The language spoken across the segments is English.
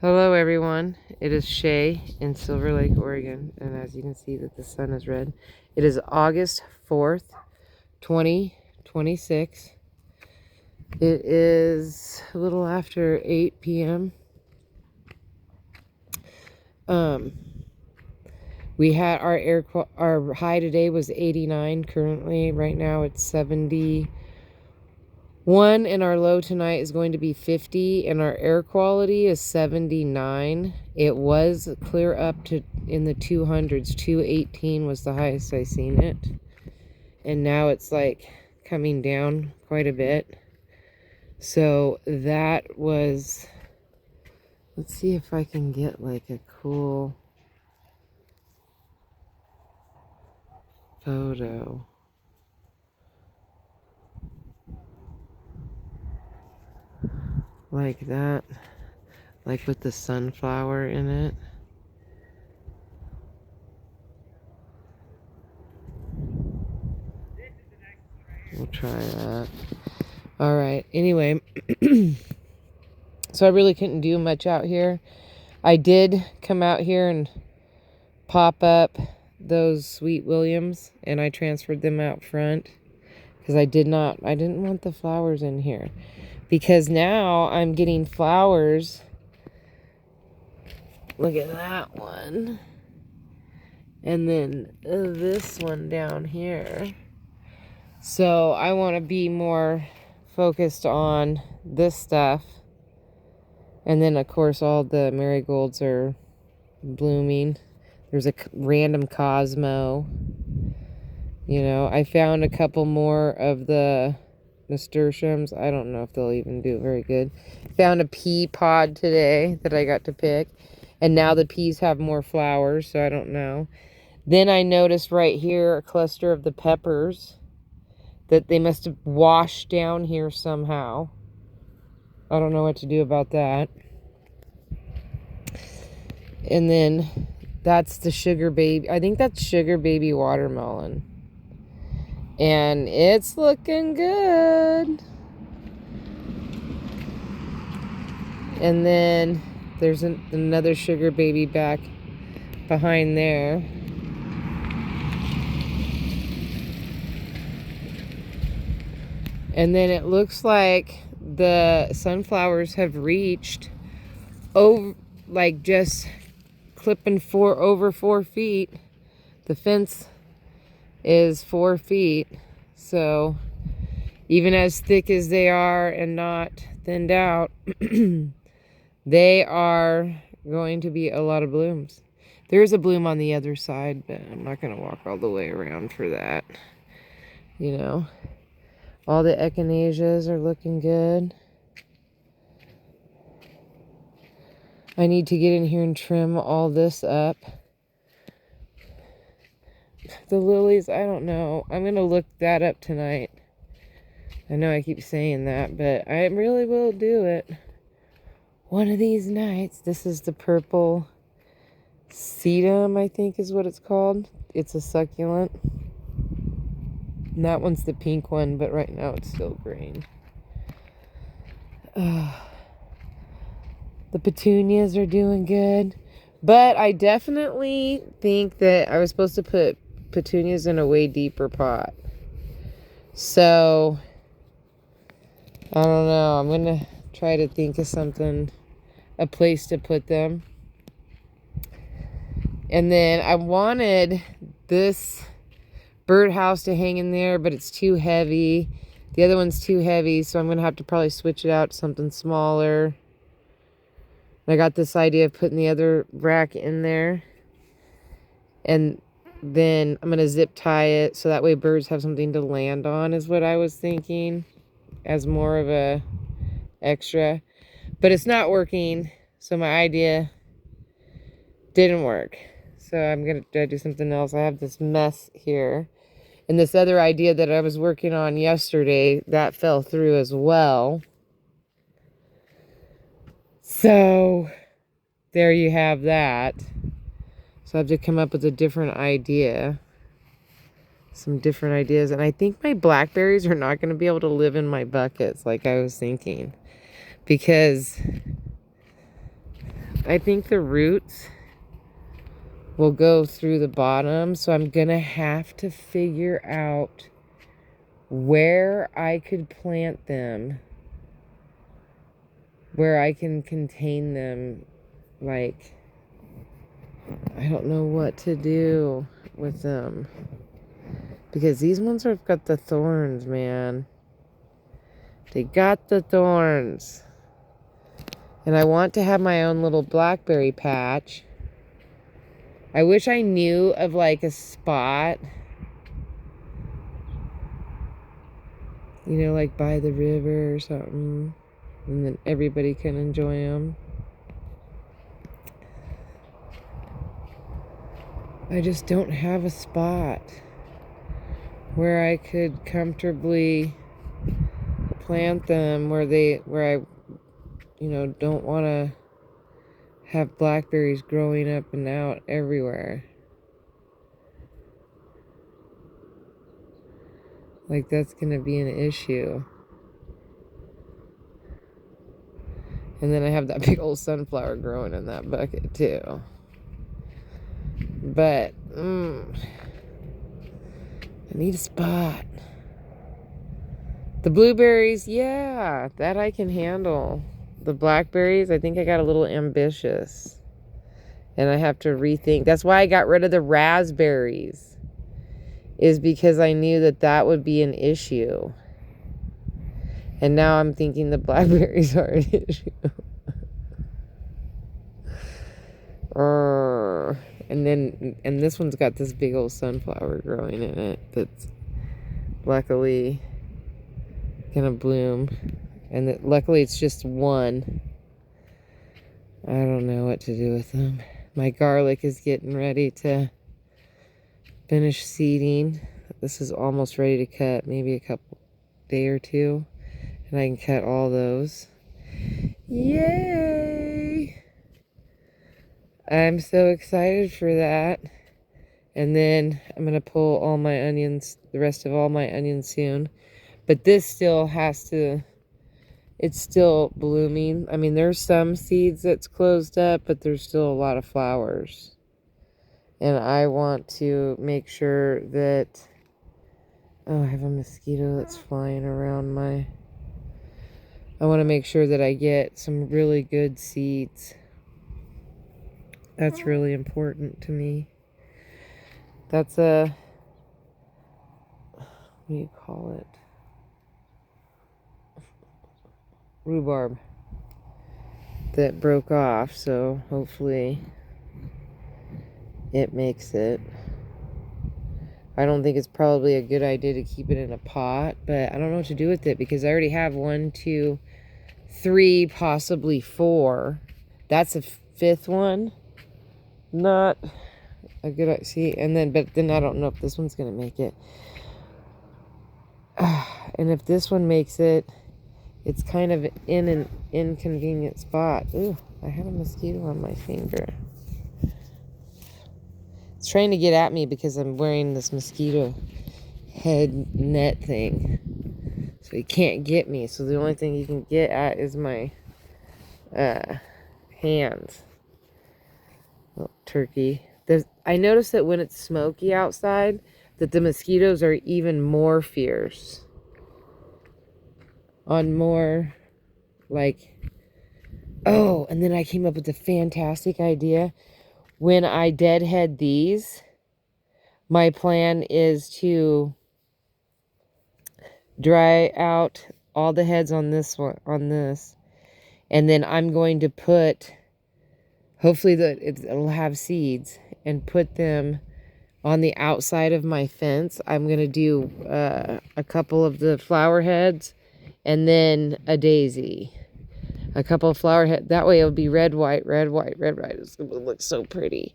Hello everyone, it is Shay in Silver Lake, Oregon, and as you can see that the sun is red. It is August 4th, 2026. It is a little after 8 p.m. We had our high today was 89. Currently, right now it's 71, and our low tonight is going to be 50, and our air quality is 79. It was clear up to in the 200s. 218 was the highest I seen it, and now it's like coming down quite a bit. So that was, let's see if I can get like a cool photo. Like that, like with the sunflower in it. We'll try that. All right, anyway, so I really couldn't do much out here. I did come out here and pop up those Sweet Williams, and I transferred them out front because I didn't want the flowers in here, because now I'm getting flowers. Look at that one. And then this one down here. So I want to be more focused on this stuff. And then, of course, all the marigolds are blooming. There's a random Cosmo. You know, I found a couple more of the nasturtiums. I don't know if they'll even do very good. Found a pea pod today that I got to pick. And now the peas have more flowers, so I don't know. Then I noticed right here a cluster of the peppers that they must have washed down here somehow. I don't know what to do about that. And then that's the sugar baby. I think that's sugar baby watermelon. And it's looking good. And then there's another sugar baby back behind there. And then it looks like the sunflowers have reached over, like just clipping over 4 feet. The fence is 4 feet. So even as thick as they are and not thinned out, they are going to be a lot of blooms. There's a bloom on the other side, but I'm not going to walk all the way around for that. You know, all the echinaceas are looking good. I need to get in here and trim all this up. The lilies, I don't know. I'm going to look that up tonight. I know I keep saying that, but I really will do it one of these nights. This is the purple sedum, I think is what it's called. It's a succulent. And that one's the pink one, but right now it's still green. The petunias are doing good. But I definitely think that I was supposed to put petunias in a way deeper pot. So, I don't know. I'm going to try to think of something, a place to put them. And then I wanted this birdhouse to hang in there, but it's too heavy. The other one's too heavy, so I'm going to have to probably switch it out to something smaller. I got this idea of putting the other rack in there. And then I'm going to zip tie it so that way birds have something to land on, is what I was thinking, as more of a extra. But it's not working, so my idea didn't work. So I'm going to do something else. I have this mess here. And this other idea that I was working on yesterday, that fell through as well. So there you have that. So I have to come up with a different idea. Some different ideas. And I think my blackberries are not going to be able to live in my buckets like I was thinking. Because I think the roots will go through the bottom, so I'm gonna have to figure out where I could plant them, where I can contain them. Like, I don't know what to do with them, because these ones have got the thorns, man. They got the thorns. And I want to have my own little blackberry patch. I wish I knew of like a spot, you know, like by the river or something, and then everybody can enjoy them. I just don't have a spot where I could comfortably plant them, where I, you know, don't want to have blackberries growing up and out everywhere. Like, that's going to be an issue. And then I have that big old sunflower growing in that bucket too. But, I need a spot. The blueberries, yeah, that I can handle. The blackberries, I think I got a little ambitious. And I have to rethink. That's why I got rid of the raspberries. Is because I knew that that would be an issue. And now I'm thinking the blackberries are an issue. And this one's got this big old sunflower growing in it that's luckily gonna bloom. And luckily it's just one. I don't know what to do with them. My garlic is getting ready to finish seeding. This is almost ready to cut, maybe a couple day or two. And I can cut all those. Yay! I'm so excited for that. And then I'm going to pull all my onions, the rest of all my onions soon. But this still has to, it's still blooming. I mean, there's some seeds that's closed up, but there's still a lot of flowers. And I want to make sure that, oh, I have a mosquito that's flying around my, I want to make sure that I get some really good seeds. That's really important to me. That's a, what do you call it? Rhubarb that broke off, so hopefully it makes it. I don't think it's probably a good idea to keep it in a pot, but I don't know what to do with it because I already have 1, 2, 3, possibly 4. That's a 5th one. Not a good idea. See, and then, but then I don't know if this one's going to make it. And if this one makes it, it's kind of in an inconvenient spot. Ooh, I had a mosquito on my finger. It's trying to get at me because I'm wearing this mosquito head net thing. So he can't get me. So the only thing he can get at is my hands. Little turkey. I noticed that when it's smoky outside, that the mosquitoes are even more fierce. On more, like, oh, and then I came up with a fantastic idea. When I deadhead these, my plan is to dry out all the heads on this one, and then I'm going to put, hopefully it'll have seeds, and put them on the outside of my fence. I'm going to do a couple of the flower heads, and then a daisy. A couple of flower heads. That way it'll be red, white, red, white, red, white. It's going to look so pretty.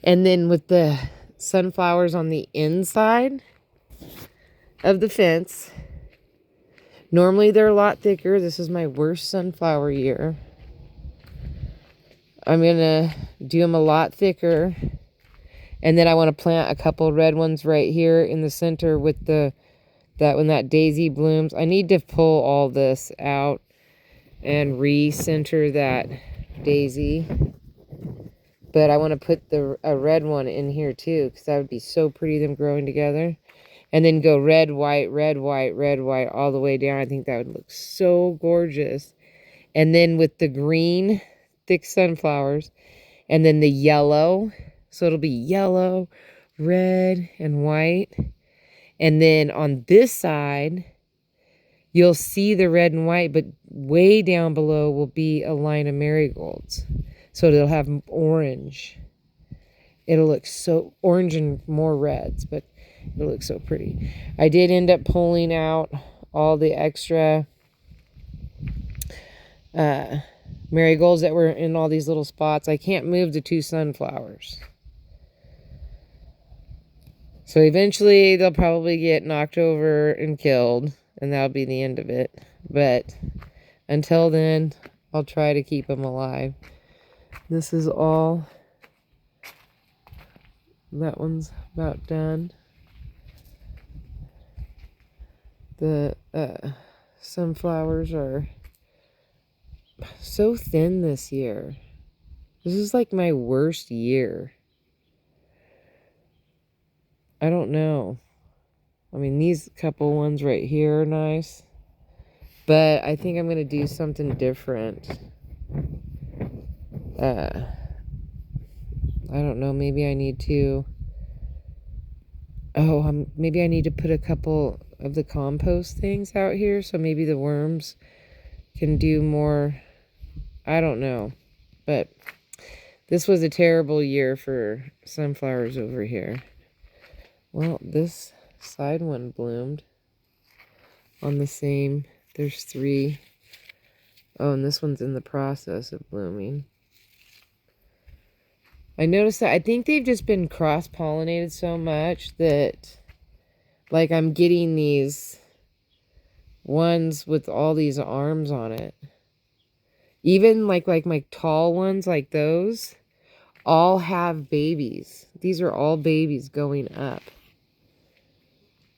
And then with the sunflowers on the inside of the fence. Normally they're a lot thicker. This is my worst sunflower year. I'm going to do them a lot thicker. And then I want to plant a couple red ones right here in the center with that when that daisy blooms. I need to pull all this out and recenter that daisy. But I want to put a red one in here too, because that would be so pretty, them growing together. And then go red, white, red, white, red, white, all the way down. I think that would look so gorgeous. And then with the green, thick sunflowers, and then the yellow. So it'll be yellow, red, and white. And then on this side, you'll see the red and white, but way down below will be a line of marigolds. So they'll have orange. It'll look so orange and more reds, but it'll look so pretty. I did end up pulling out all the extra marigolds that were in all these little spots. I can't move the 2 sunflowers. So eventually they'll probably get knocked over and killed, and that'll be the end of it. But until then, I'll try to keep them alive. This is all. That one's about done. The sunflowers are so thin this year. This is like my worst year. I don't know. I mean, these couple ones right here are nice. But I think I'm going to do something different. I don't know. Maybe I need to... maybe I need to put a couple of the compost things out here. So maybe the worms can do more. I don't know. But this was a terrible year for sunflowers over here. Well, this side one bloomed on the same. There's 3. Oh, and this one's in the process of blooming. I noticed that I think they've just been cross-pollinated so much that, like, I'm getting these ones with all these arms on it. Even like my tall ones, like those, all have babies. These are all babies going up.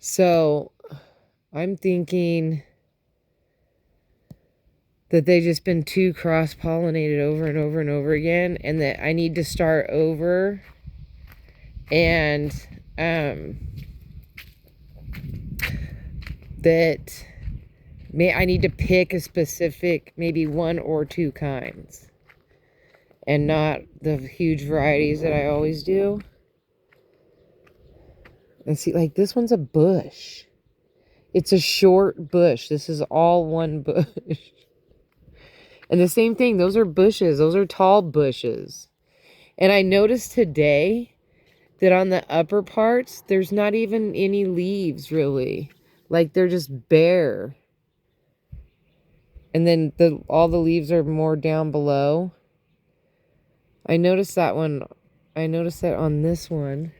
So I'm thinking that they've just been too cross-pollinated over and over and over again, and that I need to start over and that I need to pick a specific, maybe 1 or 2 kinds, and not the huge varieties that I always do. And see, like, this one's a bush. It's a short bush. This is all one bush. And the same thing, those are bushes. Those are tall bushes. And I noticed today that on the upper parts, there's not even any leaves, really. Like, they're just bare. And then all the leaves are more down below. I noticed that one. I noticed that on this one.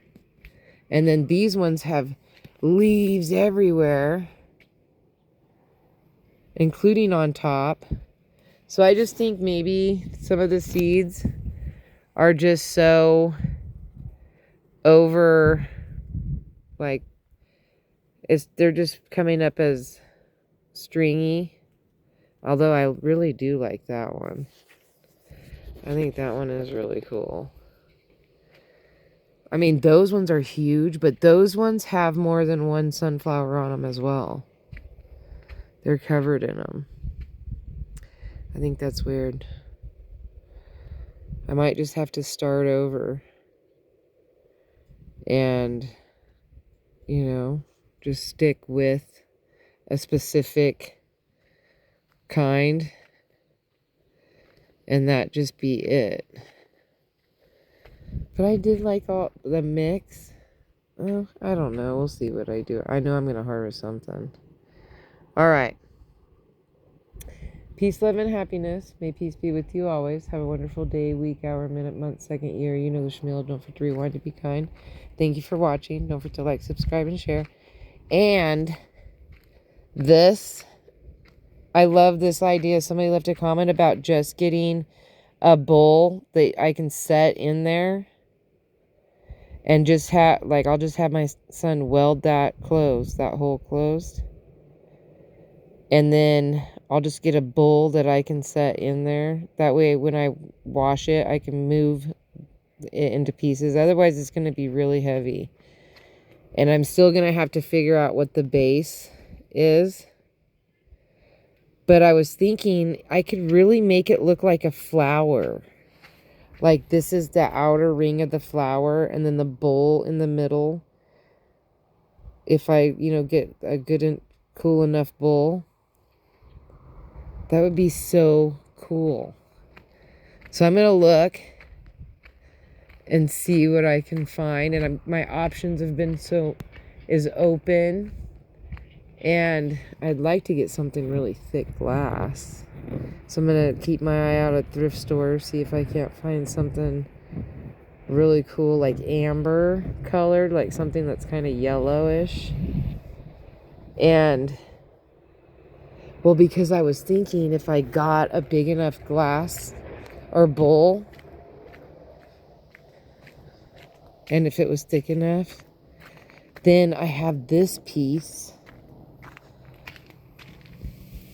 And then these ones have leaves everywhere, including on top. So I just think maybe some of the seeds are just so over, like, they're just coming up as stringy. Although I really do like that one. I think that one is really cool. I mean, those ones are huge, but those ones have more than 1 sunflower on them as well. They're covered in them. I think that's weird. I might just have to start over and, you know, just stick with a specific kind, and that just be it. But I did like all the mix. I don't know. We'll see what I do. I know I'm going to harvest something. All right. Peace, love, and happiness. May peace be with you always. Have a wonderful day, week, hour, minute, month, second, year. You know the schmeal. Don't forget to rewind to be kind. Thank you for watching. Don't forget to like, subscribe, and share. And this, I love this idea. Somebody left a comment about just getting a bowl that I can set in there. And just have, like, I'll just have my son weld that closed, that hole closed. And then I'll just get a bowl that I can set in there. That way, when I wash it, I can move it into pieces. Otherwise, it's going to be really heavy. And I'm still going to have to figure out what the base is. But I was thinking I could really make it look like a flower. Like this is the outer ring of the flower and then the bowl in the middle. If I, get a good and cool enough bowl. That would be so cool. So I'm going to look and see what I can find. And my options have been is open. And I'd like to get something really thick glass. So I'm going to keep my eye out at thrift stores, see if I can't find something really cool, like amber colored, like something that's kind of yellowish. And, well, because I was thinking if I got a big enough glass or bowl, and if it was thick enough, then I have this piece.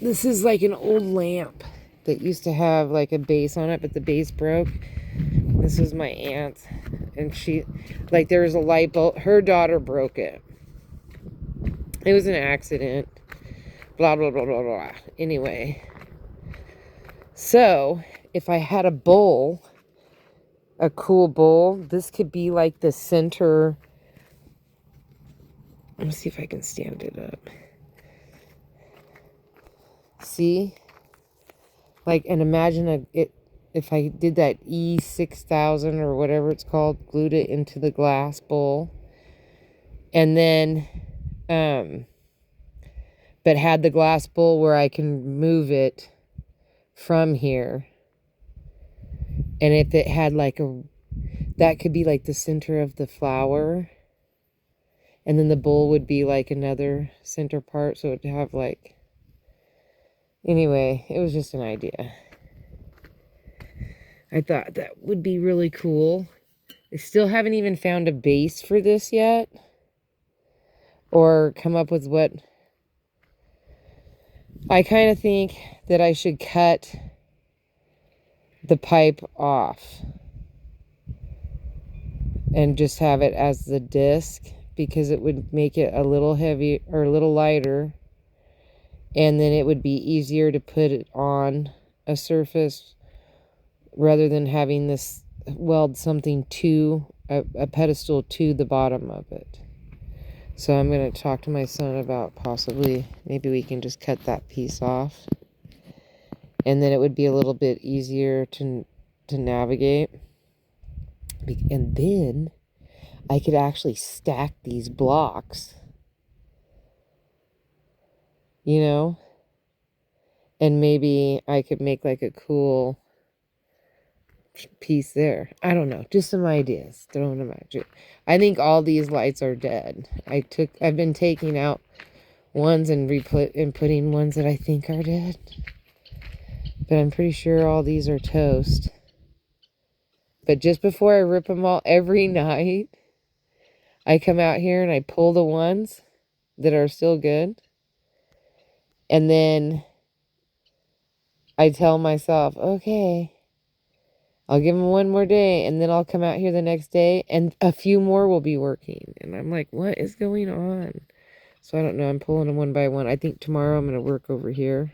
This is like an old lamp that used to have like a base on it, but the base broke. This was my aunt, and there was a light bulb. Her daughter broke it. It was an accident. Blah, blah, blah, blah, blah. Anyway. So, if I had a bowl, a cool bowl, this could be like the center. Let me see if I can stand it up. See? Like, and imagine if I did that E6000 or whatever it's called, glued it into the glass bowl, and then, but had the glass bowl where I can move it from here. And if it had that could be like the center of the flower. And then the bowl would be like another center part. So it would have anyway, it was just an idea. I thought that would be really cool. I still haven't even found a base for this yet. Or come up with what. I kind of think that I should cut the pipe off and just have it as the disc, because it would make it a little heavy or a little lighter, and then it would be easier to put it on a surface rather than having this weld something to a pedestal to the bottom of it. So I'm going to talk to my son about maybe we can just cut that piece off. And then it would be a little bit easier to navigate. And then I could actually stack these blocks. And maybe I could make like a cool piece there. I don't know. Just some ideas. Throwing them at you. I think all these lights are dead. I've been taking out ones and putting ones that I think are dead. But I'm pretty sure all these are toast. But just before I rip them all, every night, I come out here and I pull the ones that are still good. And then I tell myself, okay, I'll give them one more day. And then I'll come out here the next day and a few more will be working. And I'm like, what is going on? So I don't know. I'm pulling them one by one. I think tomorrow I'm going to work over here,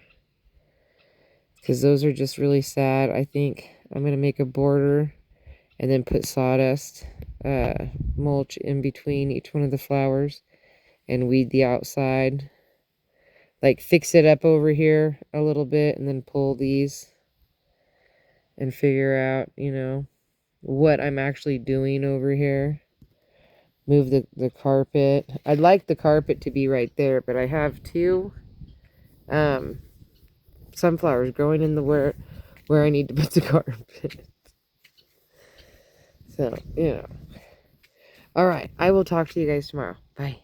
because those are just really sad. I think I'm going to make a border and then put sawdust mulch in between each one of the flowers and weed the outside. Like fix it up over here a little bit and then pull these and figure out, what I'm actually doing over here. Move the carpet. I'd like the carpet to be right there, but I have two sunflowers growing in the where I need to put the carpet. So, All right. I will talk to you guys tomorrow. Bye.